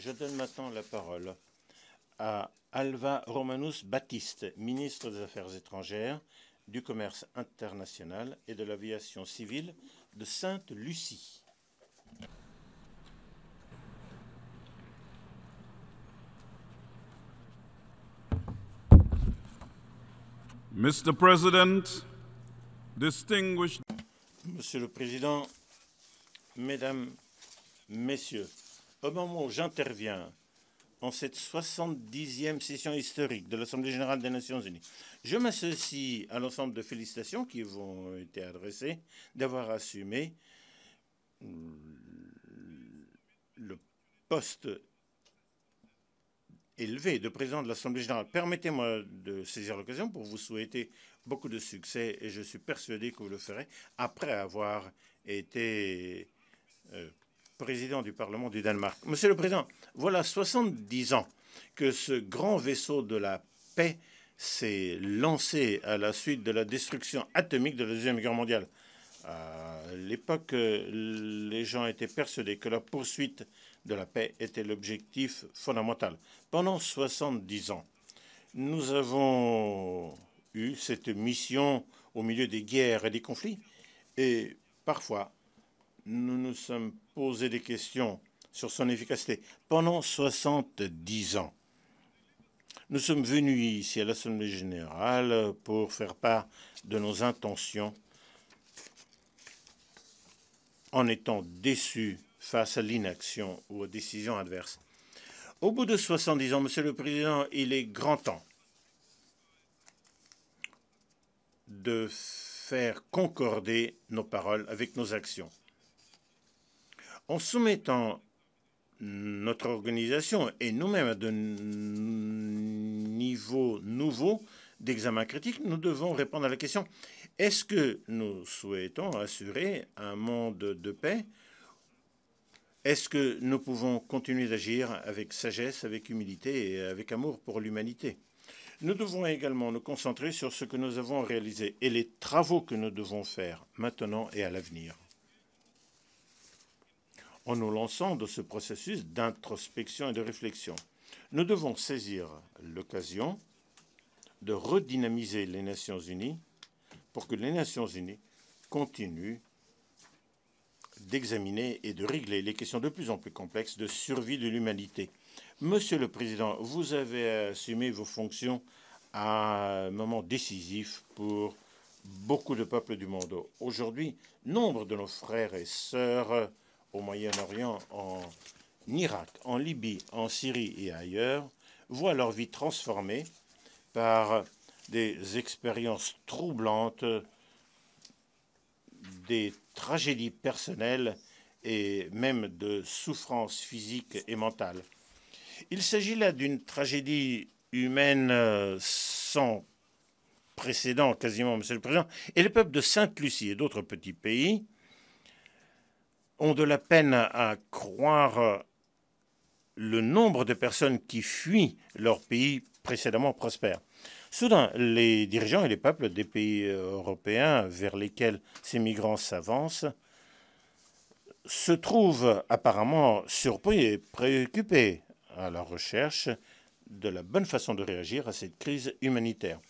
Je donne maintenant la parole à Alva Romanus Baptiste, ministre des Affaires étrangères, du commerce international et de l'aviation civile de Sainte-Lucie. Mr. President, distinguished... Monsieur le Président, Mesdames, Messieurs, au moment où j'interviens en cette 70e session historique de l'Assemblée générale des Nations unies, je m'associe à l'ensemble de félicitations qui vous ont été adressées d'avoir assumé le poste élevé de président de l'Assemblée générale. Permettez-moi de saisir l'occasion pour vous souhaiter beaucoup de succès et je suis persuadé que vous le ferez après avoir été président du Parlement du Danemark. Monsieur le Président, voilà 70 ans que ce grand vaisseau de la paix s'est lancé à la suite de la destruction atomique de la Deuxième Guerre mondiale. À l'époque, les gens étaient persuadés que la poursuite de la paix était l'objectif fondamental. Pendant 70 ans, nous avons eu cette mission au milieu des guerres et des conflits et parfois, nous nous sommes posé des questions sur son efficacité. Pendant 70 ans, nous sommes venus ici à l'Assemblée générale pour faire part de nos intentions en étant déçus face à l'inaction ou aux décisions adverses. Au bout de 70 ans, Monsieur le Président, il est grand temps de faire concorder nos paroles avec nos actions. En soumettant notre organisation et nous-mêmes à de niveaux nouveaux d'examen critique, nous devons répondre à la question: est-ce que nous souhaitons assurer un monde de paix? Est-ce que nous pouvons continuer d'agir avec sagesse, avec humilité et avec amour pour l'humanité? Nous devons également nous concentrer sur ce que nous avons réalisé et les travaux que nous devons faire maintenant et à l'avenir. En nous lançant dans ce processus d'introspection et de réflexion, nous devons saisir l'occasion de redynamiser les Nations unies pour que les Nations unies continuent d'examiner et de régler les questions de plus en plus complexes de survie de l'humanité. Monsieur le Président, vous avez assumé vos fonctions à un moment décisif pour beaucoup de peuples du monde. Aujourd'hui, nombre de nos frères et sœurs au Moyen-Orient, en Irak, en Libye, en Syrie et ailleurs, voient leur vie transformée par des expériences troublantes, des tragédies personnelles et même de souffrances physiques et mentales. Il s'agit là d'une tragédie humaine sans précédent, quasiment, Monsieur le Président, et les peuples de Sainte-Lucie et d'autres petits pays ont de la peine à croire le nombre de personnes qui fuient leur pays précédemment prospère. Soudain, les dirigeants et les peuples des pays européens vers lesquels ces migrants s'avancent se trouvent apparemment surpris et préoccupés à la recherche de la bonne façon de réagir à cette crise humanitaire.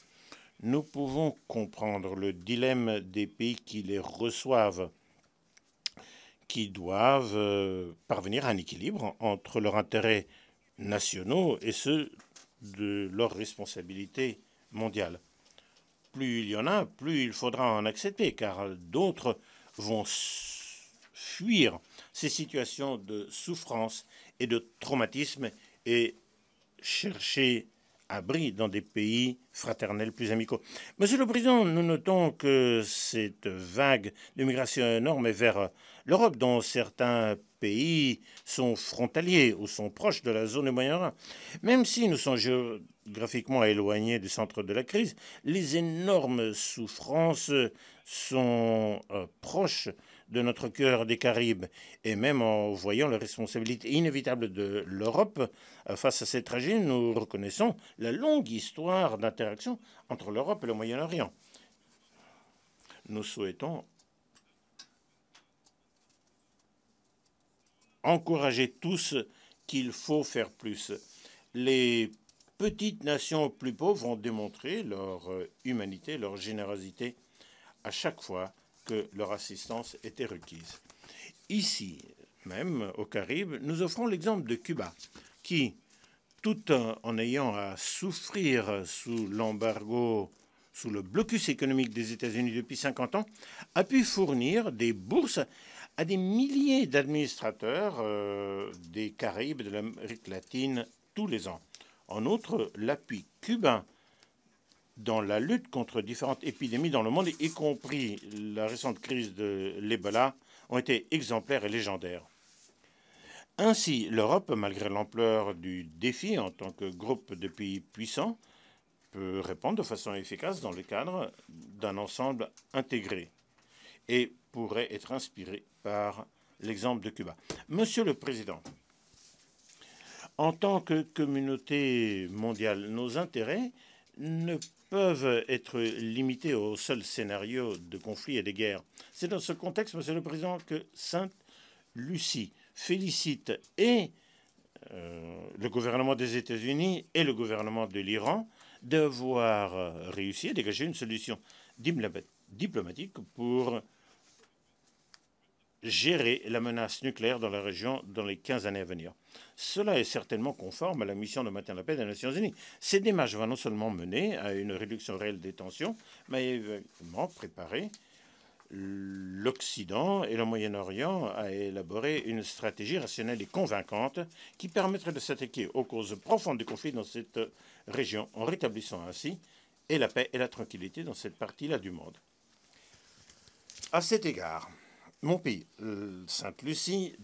Nous pouvons comprendre le dilemme des pays qui les reçoivent, qui doivent parvenir à un équilibre entre leurs intérêts nationaux et ceux de leurs responsabilités mondiales. Plus il y en a, plus il faudra en accepter, car d'autres vont fuir ces situations de souffrance et de traumatisme et chercher abri dans des pays fraternels plus amicaux. Monsieur le Président, nous notons que cette vague de migration énorme est vers l'Europe, dont certains pays sont frontaliers ou sont proches de la zone du Moyen-Orient. Même si nous sommes géographiquement éloignés du centre de la crise, les énormes souffrances sont proches de notre cœur des Caraïbes. Et même en voyant la responsabilité inévitable de l'Europe face à cette tragédie, nous reconnaissons la longue histoire d'interaction entre l'Europe et le Moyen-Orient. Nous souhaitons encourager tous qu'il faut faire plus. Les petites nations plus pauvres ont démontré leur humanité, leur générosité à chaque fois que leur assistance était requise. Ici, même aux Caraïbes, nous offrons l'exemple de Cuba, qui, tout en ayant à souffrir sous l'embargo, sous le blocus économique des États-Unis depuis 50 ans, a pu fournir des bourses à des milliers d'administrateurs des Caraïbes et de l'Amérique latine tous les ans. En outre, l'appui cubain dans la lutte contre différentes épidémies dans le monde, y compris la récente crise de l'Ebola, ont été exemplaires et légendaires. Ainsi, l'Europe, malgré l'ampleur du défi en tant que groupe de pays puissants, peut répondre de façon efficace dans le cadre d'un ensemble intégré et pourrait être inspirée par l'exemple de Cuba. Monsieur le Président, en tant que communauté mondiale, nos intérêts ne peuvent être limités au seul scénario de conflits et de guerres. C'est dans ce contexte, Monsieur le Président, que Sainte-Lucie félicite et le gouvernement des États-Unis et le gouvernement de l'Iran d'avoir réussi à dégager une solution diplomatique pour gérer la menace nucléaire dans la région dans les 15 années à venir. Cela est certainement conforme à la mission de maintien de la paix des Nations Unies. Ces démarches vont non seulement mener à une réduction réelle des tensions, mais également préparer l'Occident et le Moyen-Orient à élaborer une stratégie rationnelle et convaincante qui permettrait de s'attaquer aux causes profondes du conflit dans cette région en rétablissant ainsi et la paix et la tranquillité dans cette partie-là du monde. À cet égard, mon pays, Sainte-Lucie,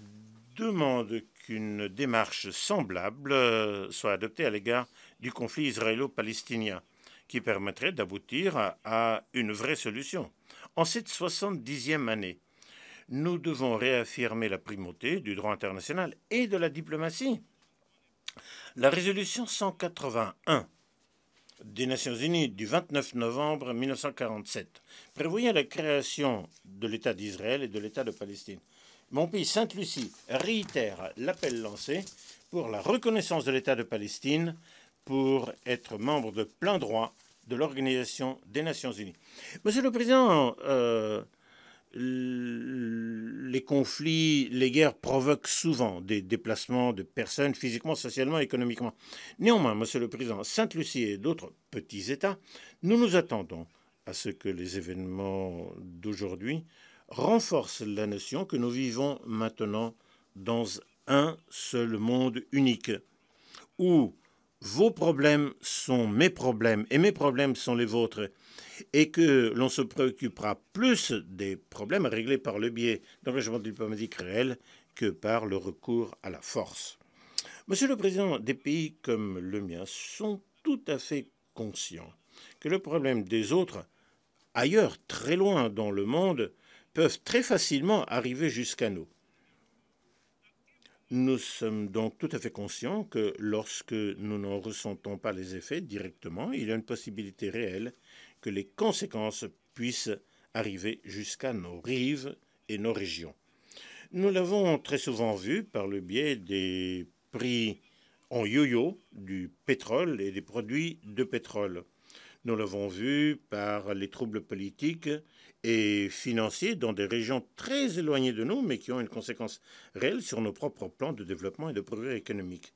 demande qu'une démarche semblable soit adoptée à l'égard du conflit israélo-palestinien, qui permettrait d'aboutir à une vraie solution. En cette 70e année, nous devons réaffirmer la primauté du droit international et de la diplomatie. La résolution 181 des Nations Unies du 29 novembre 1947 prévoyait la création de l'État d'Israël et de l'État de Palestine. Mon pays, Sainte-Lucie, réitère l'appel lancé pour la reconnaissance de l'État de Palestine pour être membre de plein droit de l'Organisation des Nations Unies. Monsieur le Président, les conflits, les guerres provoquent souvent des déplacements de personnes physiquement, socialement, économiquement. Néanmoins, Monsieur le Président, Sainte-Lucie et d'autres petits États, nous nous attendons à ce que les événements d'aujourd'hui renforcent la notion que nous vivons maintenant dans un seul monde unique, où vos problèmes sont mes problèmes et mes problèmes sont les vôtres, et que l'on se préoccupera plus des problèmes réglés par le biais d'engagements diplomatiques réels que par le recours à la force. Monsieur le Président, des pays comme le mien sont tout à fait conscients que le problème des autres, ailleurs, très loin dans le monde, peuvent très facilement arriver jusqu'à nous. Nous sommes donc tout à fait conscients que lorsque nous n'en ressentons pas les effets directement, il y a une possibilité réelle que les conséquences puissent arriver jusqu'à nos rives et nos régions. Nous l'avons très souvent vu par le biais des prix en yo-yo du pétrole et des produits de pétrole. Nous l'avons vu par les troubles politiques et financiers dans des régions très éloignées de nous, mais qui ont une conséquence réelle sur nos propres plans de développement et de progrès économique.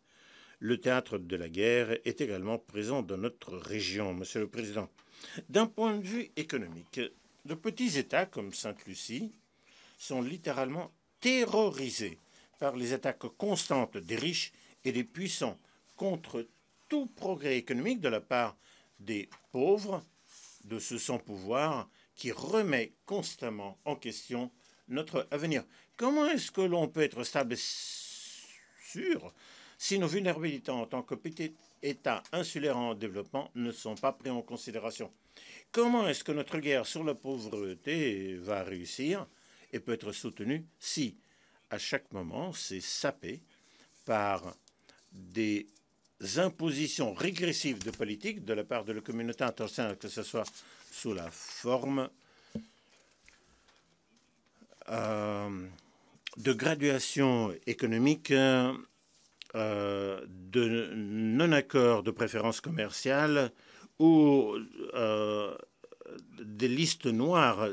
Le théâtre de la guerre est également présent dans notre région, Monsieur le Président. D'un point de vue économique, de petits États comme Sainte-Lucie sont littéralement terrorisés par les attaques constantes des riches et des puissants contre tout progrès économique de la part des pauvres, de ce sans-pouvoir qui remet constamment en question notre avenir. Comment est-ce que l'on peut être stable et sûr si nos vulnérabilités en tant que petit État insulaire en développement ne sont pas prises en considération? Comment est-ce que notre guerre sur la pauvreté va réussir et peut être soutenue si, à chaque moment, c'est sapé par des impositions régressives de politique de la part de la communauté internationale, que ce soit sous la forme de graduation économique de non-accord de préférence commerciale ou des listes noires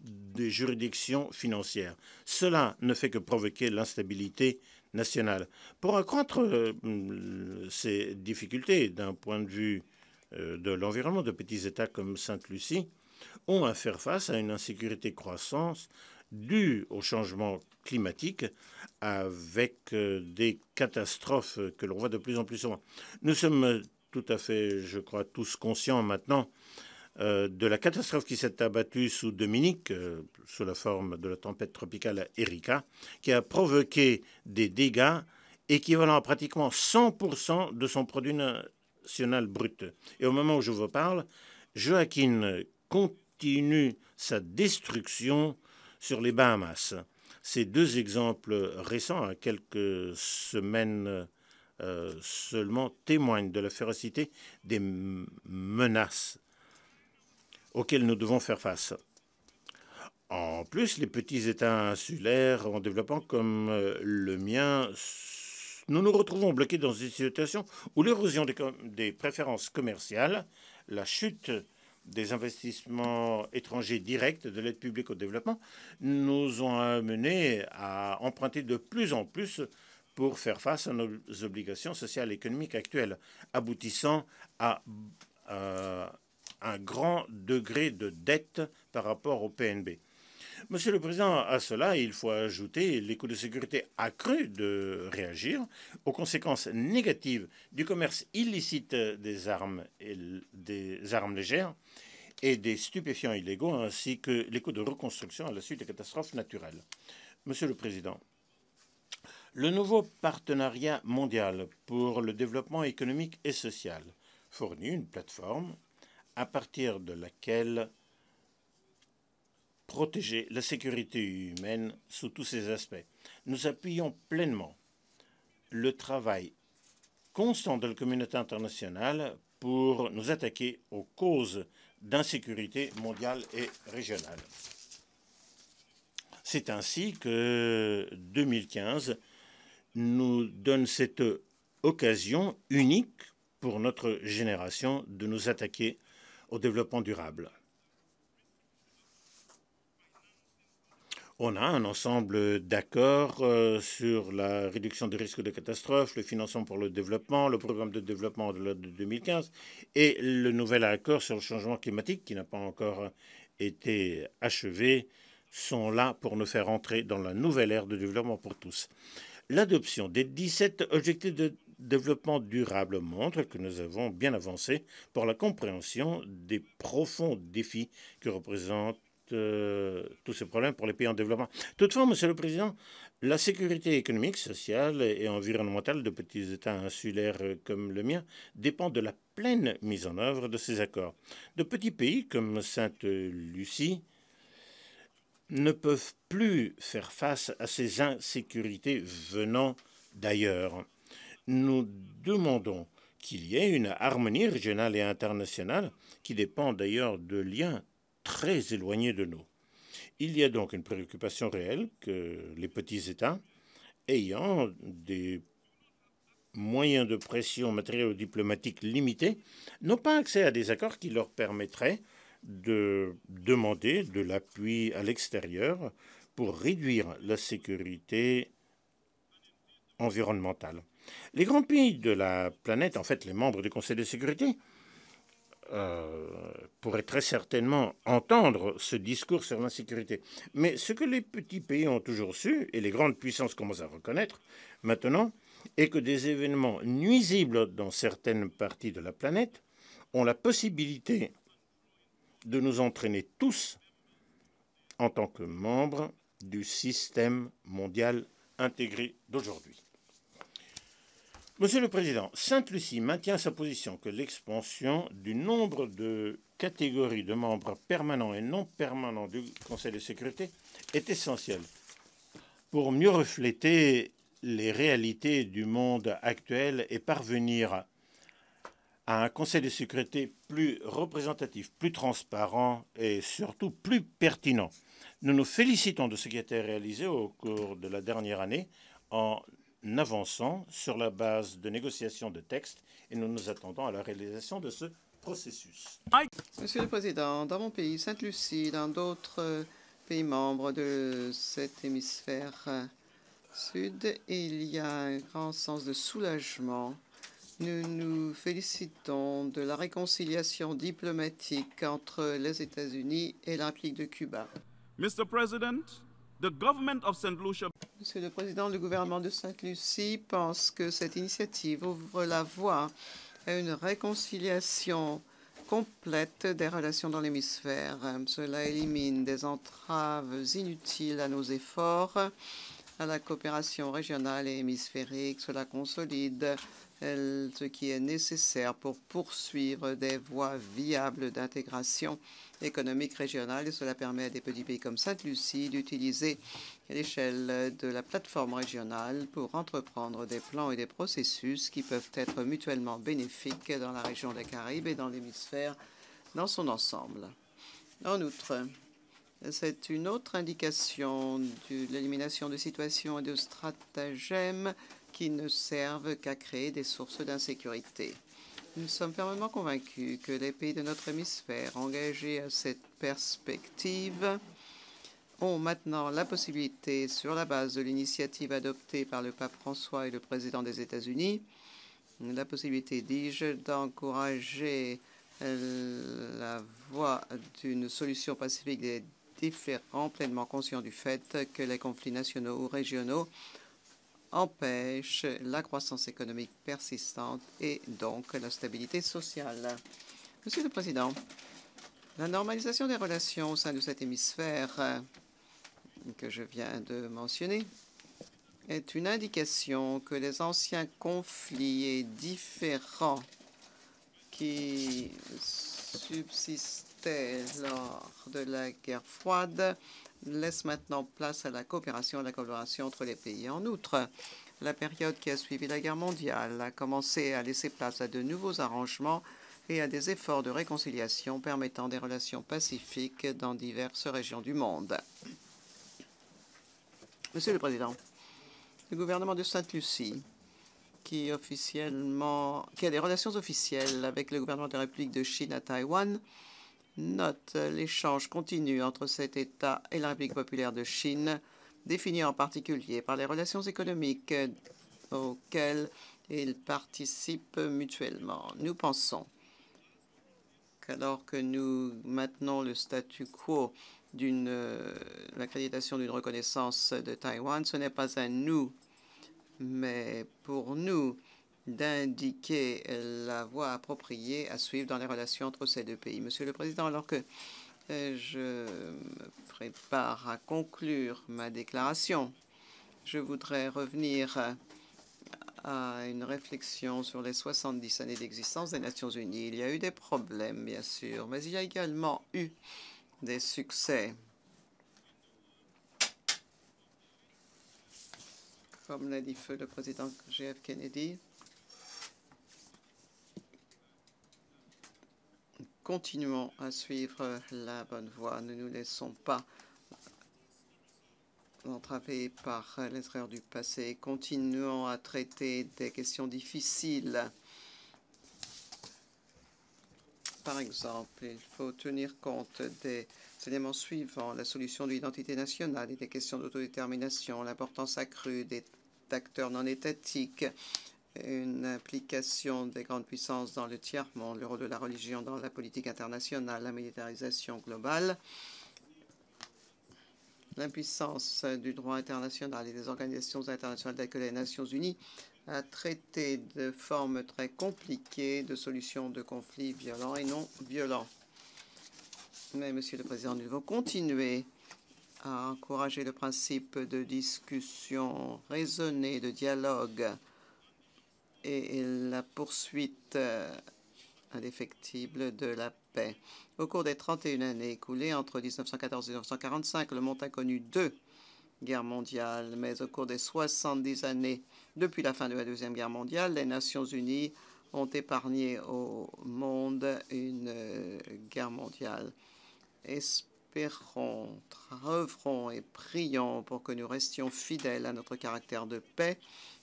des juridictions financières. Cela ne fait que provoquer l'instabilité nationale. Pour accroître ces difficultés d'un point de vue de l'environnement, de petits États comme Sainte-Lucie ont à faire face à une insécurité croissante due au changement climatique avec des catastrophes que l'on voit de plus en plus souvent. Nous sommes tout à fait, je crois, tous conscients maintenant de la catastrophe qui s'est abattue sous Dominique, sous la forme de la tempête tropicale Erika, qui a provoqué des dégâts équivalent à pratiquement 100% de son produit national brut. Et au moment où je vous parle, Joaquin continue sa destruction sur les Bahamas. Ces deux exemples récents, à quelques semaines seulement, témoignent de la férocité des menaces auxquelles nous devons faire face. En plus, les petits États insulaires en développement comme le mien, nous nous retrouvons bloqués dans une situation où l'érosion des préférences commerciales, la chute des investissements étrangers directs de l'aide publique au développement nous ont amenés à emprunter de plus en plus pour faire face à nos obligations sociales et économiques actuelles, aboutissant à un grand degré de dette par rapport au PNB. Monsieur le Président, à cela, il faut ajouter les coûts de sécurité accrus de réagir aux conséquences négatives du commerce illicite des armes légères et des stupéfiants illégaux, ainsi que les coûts de reconstruction à la suite des catastrophes naturelles. Monsieur le Président, le nouveau partenariat mondial pour le développement économique et social fournit une plateforme à partir de laquelle protéger la sécurité humaine sous tous ses aspects. Nous appuyons pleinement le travail constant de la communauté internationale pour nous attaquer aux causes d'insécurité mondiale et régionale. C'est ainsi que 2015 nous donne cette occasion unique pour notre génération de nous attaquer au développement durable. On a un ensemble d'accords sur la réduction des risques de catastrophes, le financement pour le développement, le programme de développement de 2015 et le nouvel accord sur le changement climatique qui n'a pas encore été achevé sont là pour nous faire entrer dans la nouvelle ère de développement pour tous. L'adoption des 17 objectifs de développement durable montre que nous avons bien avancé pour la compréhension des profonds défis que représentent tous ces problèmes pour les pays en développement. Toutefois, Monsieur le Président, la sécurité économique, sociale et environnementale de petits États insulaires comme le mien dépend de la pleine mise en œuvre de ces accords. De petits pays comme Sainte-Lucie ne peuvent plus faire face à ces insécurités venant d'ailleurs. Nous demandons qu'il y ait une harmonie régionale et internationale qui dépend d'ailleurs de liens très éloignés de nous. Il y a donc une préoccupation réelle que les petits États, ayant des moyens de pression matérielle ou diplomatique limités, n'ont pas accès à des accords qui leur permettraient de demander de l'appui à l'extérieur pour réduire la sécurité environnementale. Les grands pays de la planète, en fait les membres du Conseil de sécurité, pourraient très certainement entendre ce discours sur l'insécurité. Mais ce que les petits pays ont toujours su, et les grandes puissances commencent à reconnaître maintenant, est que des événements nuisibles dans certaines parties de la planète ont la possibilité de nous entraîner tous en tant que membres du système mondial intégré d'aujourd'hui. Monsieur le Président, Sainte-Lucie maintient sa position que l'expansion du nombre de catégories de membres permanents et non permanents du Conseil de sécurité est essentielle pour mieux refléter les réalités du monde actuel et parvenir à un Conseil de sécurité plus représentatif, plus transparent et surtout plus pertinent. Nous nous félicitons de ce qui a été réalisé au cours de la dernière année en avançons sur la base de négociations de textes et nous nous attendons à la réalisation de ce processus. Monsieur le Président, dans mon pays, Sainte-Lucie, dans d'autres pays membres de cet hémisphère sud, il y a un grand sens de soulagement. Nous nous félicitons de la réconciliation diplomatique entre les États-Unis et la République de Cuba. Mr. President, the government of St. Lucia. Monsieur le Président, le gouvernement de Sainte-Lucie pense que cette initiative ouvre la voie à une réconciliation complète des relations dans l'hémisphère. Cela élimine des entraves inutiles à nos efforts, à la coopération régionale et hémisphérique. Cela consolide ce qui est nécessaire pour poursuivre des voies viables d'intégration économique régionale et cela permet à des petits pays comme Sainte-Lucie d'utiliser l'échelle de la plateforme régionale pour entreprendre des plans et des processus qui peuvent être mutuellement bénéfiques dans la région des Caraïbes et dans l'hémisphère dans son ensemble. En outre, c'est une autre indication de l'élimination de situations et de stratagèmes qui ne servent qu'à créer des sources d'insécurité. Nous sommes fermement convaincus que les pays de notre hémisphère engagés à cette perspective ont maintenant la possibilité, sur la base de l'initiative adoptée par le pape François et le président des États-Unis, la possibilité, dis-je, d'encourager la voie d'une solution pacifique des différends, pleinement conscients du fait que les conflits nationaux ou régionaux empêchent la croissance économique persistante et donc la stabilité sociale. Monsieur le Président, la normalisation des relations au sein de cet hémisphère que je viens de mentionner est une indication que les anciens conflits et différends qui subsistaient lors de la guerre froide laisse maintenant place à la coopération et à la collaboration entre les pays. En outre, la période qui a suivi la guerre mondiale a commencé à laisser place à de nouveaux arrangements et à des efforts de réconciliation permettant des relations pacifiques dans diverses régions du monde. Monsieur le Président, le gouvernement de Sainte-Lucie, qui a des relations officielles avec le gouvernement de la République de Chine à Taïwan, note l'échange continu entre cet État et la République populaire de Chine, défini en particulier par les relations économiques auxquelles ils participent mutuellement. Nous pensons qu'alors que nous maintenons le statu quo l'accréditation d'une reconnaissance de Taïwan, ce n'est pas à nous, mais pour nous, d'indiquer la voie appropriée à suivre dans les relations entre ces deux pays. Monsieur le Président, alors que je me prépare à conclure ma déclaration, je voudrais revenir à une réflexion sur les 70 années d'existence des Nations Unies. Il y a eu des problèmes, bien sûr, mais il y a également eu des succès. Comme l'a dit feu le président J.F. Kennedy, continuons à suivre la bonne voie. Ne nous laissons pas entravés par les erreurs du passé. Continuons à traiter des questions difficiles. Par exemple, il faut tenir compte des éléments suivants: la solution de l'identité nationale et des questions d'autodétermination, l'importance accrue des acteurs non étatiques, une implication des grandes puissances dans le tiers-monde, le rôle de la religion dans la politique internationale, la militarisation globale, l'impuissance du droit international et des organisations internationales telles que les Nations Unies à traiter de formes très compliquées de solutions de conflits violents et non violents. Mais, Monsieur le Président, nous devons continuer à encourager le principe de discussion raisonnée, de dialogue et la poursuite indéfectible de la paix. Au cours des 31 années écoulées entre 1914 et 1945, le monde a connu 2 guerres mondiales, mais au cours des 70 années depuis la fin de la Deuxième Guerre mondiale, les Nations Unies ont épargné au monde une guerre mondiale. Espérons, œuvrons et prions pour que nous restions fidèles à notre caractère de paix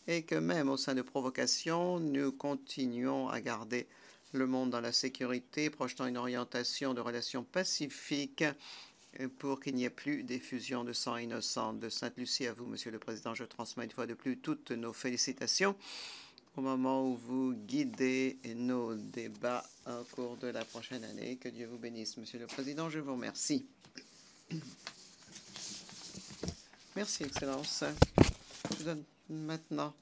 et que même au sein de provocations, nous continuons à garder le monde dans la sécurité, projetant une orientation de relations pacifiques pour qu'il n'y ait plus d'effusion de sang innocent. De Sainte-Lucie à vous, Monsieur le Président, je transmets une fois de plus toutes nos félicitations au moment où vous guidez nos débats au cours de la prochaine année. Que Dieu vous bénisse, Monsieur le Président. Je vous remercie. Merci, Excellence. Je donne maintenant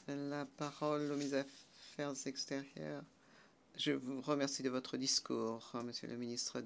la parole aux ministres des Affaires extérieures. Je vous remercie de votre discours, Monsieur le ministre.